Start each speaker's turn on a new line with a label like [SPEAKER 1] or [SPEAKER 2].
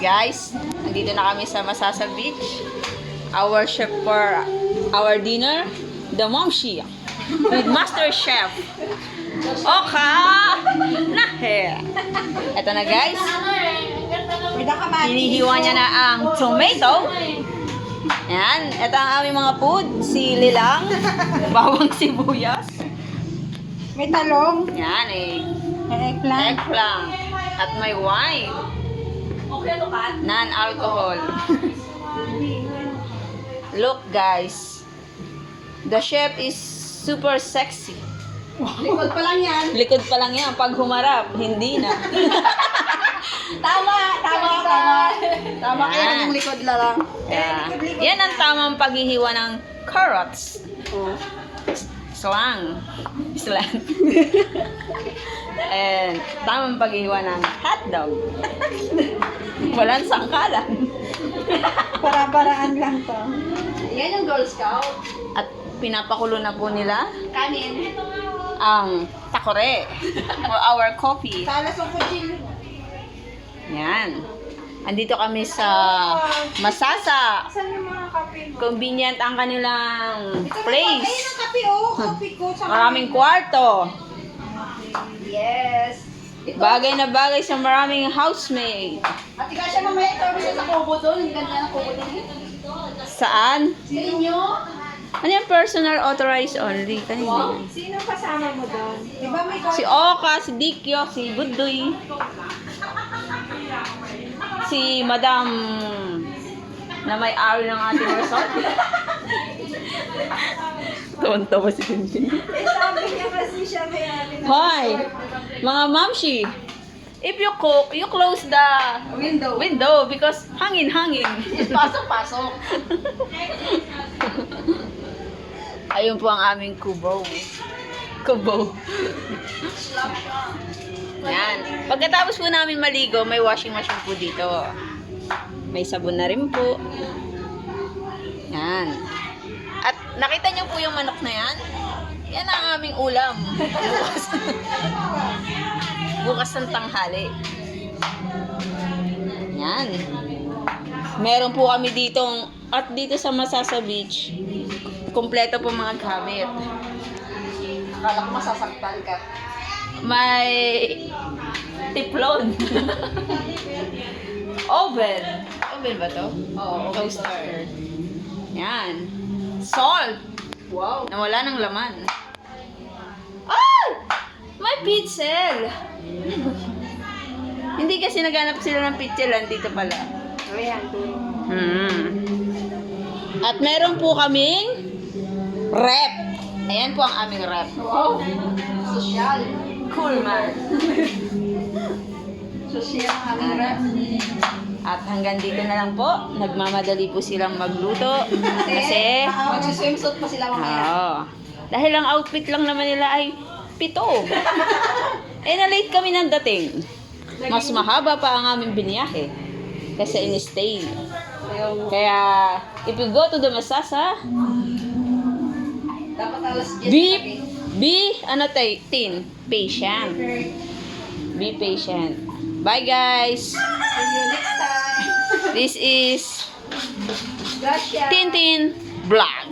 [SPEAKER 1] guys, nandito na kami sa Masasa Beach. Our chef for our dinner, the Momshi with Master Chef Oka Nahe. Ito na guys, hinihiwa niya na ang tomato. Yan, ito ang aming mga food. Sili lang, bawang sibuyas.
[SPEAKER 2] May talong.
[SPEAKER 1] Yan
[SPEAKER 2] Eggplant.
[SPEAKER 1] eggplant. At may wine. Non-alcohol. Look guys, the chef is super sexy.
[SPEAKER 2] Likod pa lang yan.
[SPEAKER 1] Likod pa lang yan. Pag humarap, hindi na.
[SPEAKER 2] Tama. Tama kaya
[SPEAKER 1] Yan.
[SPEAKER 2] yung likod na lang.
[SPEAKER 1] Yeah. Yan ang tamang paghihiwa ng carrots. Slang. And tamang paghihiwa ng hotdog. Walang sangkalan.
[SPEAKER 2] Para-paraan lang to.
[SPEAKER 3] Yan yung Girl Scout.
[SPEAKER 1] At pinapakulo na po nila
[SPEAKER 3] Kanin.
[SPEAKER 1] ang takore for our coffee.
[SPEAKER 2] Salas ang kutsil.
[SPEAKER 1] Yan. Andito kami sa Masasa.
[SPEAKER 2] Saan yung mga kape mo?
[SPEAKER 1] Convenient ang kanilang
[SPEAKER 2] Ayun
[SPEAKER 1] place.
[SPEAKER 2] ang kape oh. Kape ko.
[SPEAKER 1] Maraming kwarto.
[SPEAKER 3] Yes. Ito.
[SPEAKER 1] Bagay na bagay sa maraming housemate.
[SPEAKER 3] At ika siya mamaya ito sa kubo doon. Ang ganda ng kubo din.
[SPEAKER 1] Saan?
[SPEAKER 3] Sa inyo?
[SPEAKER 1] Ano yung personal authorized only? Kanina.
[SPEAKER 2] Sino kasama mo doon? Diba may
[SPEAKER 1] Si Oka, si Dikyo, si Budoy. Si Madam na may-ari ng ating resort. Tawan-tawa si Tintin.
[SPEAKER 2] sabi niya kasi siya may
[SPEAKER 1] Hoy! Mga mamshi! If you cook, you close the window because hangin-hangin.
[SPEAKER 3] Pasok.
[SPEAKER 1] Ayun po ang aming kubo. Yan. Pagkatapos po namin maligo, may washing machine po dito. May sabon na rin po. Yan. At nakita niyo po yung manok na yan? Yan ang aming ulam. Bukas ng tanghali. Yan. Meron po kami ditong, at dito sa Masasa Beach, kumpleto po mga gamit.
[SPEAKER 3] Akala ko masasaktan ka.
[SPEAKER 1] May tiplon. Oven. Oven ba to?
[SPEAKER 3] Oo,
[SPEAKER 1] Toaster. Yan. Salt.
[SPEAKER 3] Wow.
[SPEAKER 1] Na wala ng laman. Ah! May pitzel. Hindi kasi naghanap sila ng pitzel. Dito pala.
[SPEAKER 2] Ayan.
[SPEAKER 1] At meron po kaming rep. Ayan po ang aming rep.
[SPEAKER 3] Wow. Sosyal.
[SPEAKER 1] Cool man.
[SPEAKER 3] Sosyal ang aming rep.
[SPEAKER 1] At hanggang dito na lang po. Nagmamadali po silang magluto. Kasi,
[SPEAKER 3] Mag-swimsuit pa sila mamaya.
[SPEAKER 1] oo. Dahil ang outfit lang naman nila ay 7. Na-late kami ng dating. Mas mahaba pa ang aming biniyahe. Kasi in-stay. Kaya, if you go to the Masasa,
[SPEAKER 3] Dapat alas 10
[SPEAKER 1] patient. Be patient. Bye guys.
[SPEAKER 3] See you next time.
[SPEAKER 1] This is
[SPEAKER 3] Gracias.
[SPEAKER 1] Tintin Vlog.